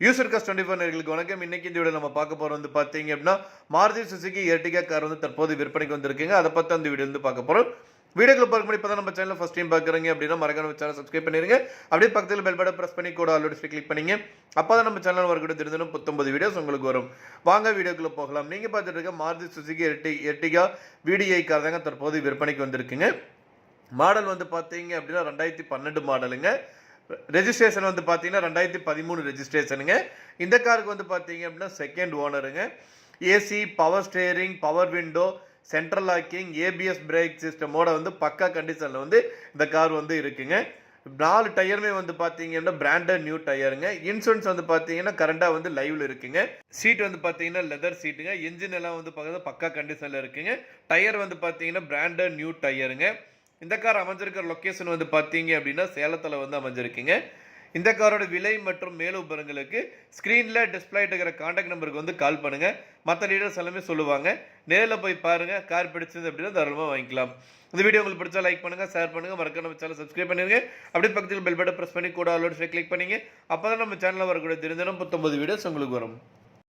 User cost 24 நேயர்களுக்கு வணக்கம். இன்னைக்கு இந்த வீடியோ நம்ம பார்க்க போறோம் வந்து பாத்தீங்க அப்படின்னா மாருதி சுசுகி எர்டிகா கார் வந்து தற்போது விற்பனைக்கு வந்திருக்குங்க. அதை பத்தி அந்த வீடியோ வந்து பார்க்க போறோம். வீடியோக்குள்ள பார்க்க முன்னாடி இப்பதான் நம்ம சேனலை ஃபர்ஸ்ட் டைம் பார்க்குறீங்க அப்படின்னா மறக்காம சேனல் சப்ஸ்கிரைப் பண்ணிருங்க. அப்படியே பக்கத்தில் பெல் பட்டன் பிரஸ் பண்ணி கூட ஆல் நோட்டிஃபிகேஷன் கிளிக் பண்ணீங்க. அப்பதான் நம்ம சேனல் வரக்கூடிய தினமும் 19 வீடியோஸ் உங்களுக்கு வரும். வாங்க வீடியோக்குள்ள போகலாம். நீங்க பார்த்துட்டு இருக்க Maruti Suzuki Ertiga VDI car தாங்க தற்போது விற்பனைக்கு வந்திருக்குங்க. மாடல் வந்து பாத்தீங்க அப்படின்னா 2012 மாடலுங்க. ரெஜிஸ்ட்ரேஷன் வந்து பார்த்தீங்கன்னா 2013 ரெஜிஸ்ட்ரேஷனுங்க. இந்த காருக்கு வந்து பார்த்தீங்க அப்படின்னா செகண்ட் ஓனருங்க. AC, power steering, power window, central locking, ABS brake சிஸ்டமோட வந்து பக்கா கண்டிஷனில் வந்து இந்த கார் வந்து இருக்குங்க. 4 டயருமே வந்து பார்த்தீங்க அப்படின்னா பிராண்டட் நியூ டயருங்க. இன்சூரன்ஸ் வந்து பார்த்தீங்கன்னா கரண்டாக வந்து லைவ்ல இருக்குங்க. சீட் வந்து பார்த்தீங்கன்னா லெதர் சீட்டுங்க. என்ஜின் எல்லாம் வந்து பார்த்தீங்கன்னா பக்கா கண்டிஷனில் இருக்குங்க. டயர் வந்து பார்த்தீங்கன்னா பிராண்டட் நியூ டயருங்க. இந்த கார் அமைஞ்சிருக்கிற லொக்கேஷன் வந்து பார்த்தீங்க அப்படின்னா சேலத்தில் வந்து அமைஞ்சிருக்குங்க. இந்த காரோட விலை மற்றும் மேலும் விவரங்களுக்கு ஸ்க்ரீனில் டிஸ்பிளே இருக்கிற கான்டாக்ட் நம்பருக்கு வந்து கால் பண்ணுங்கள். மற்ற டீடைல்ஸ் எல்லாமே சொல்லுவாங்க. நேரில் போய் பாருங்கள். கார் பிடிச்சது அப்படின்னா தாராளமாக வாங்கிக்கலாம். இந்த வீடியோ உங்களுக்கு பிடிச்சா லைக் பண்ணுங்கள், ஷேர் பண்ணுங்கள், மறக்காம நம்ம சேனல் சப்ஸ்கிரைப் பண்ணிடுங்க. அப்படியே பக்கத்தில் பெல் பட்டன் ப்ரெஸ் பண்ணி கூட ஆல் நோட்டிஃபிகேஷன் கிளிக் பண்ணிங்க. அப்போ தான் நம்ம சேனலில் வரக்கூடிய தினம் 19 வீடியோஸ் உங்களுக்கு வரும்.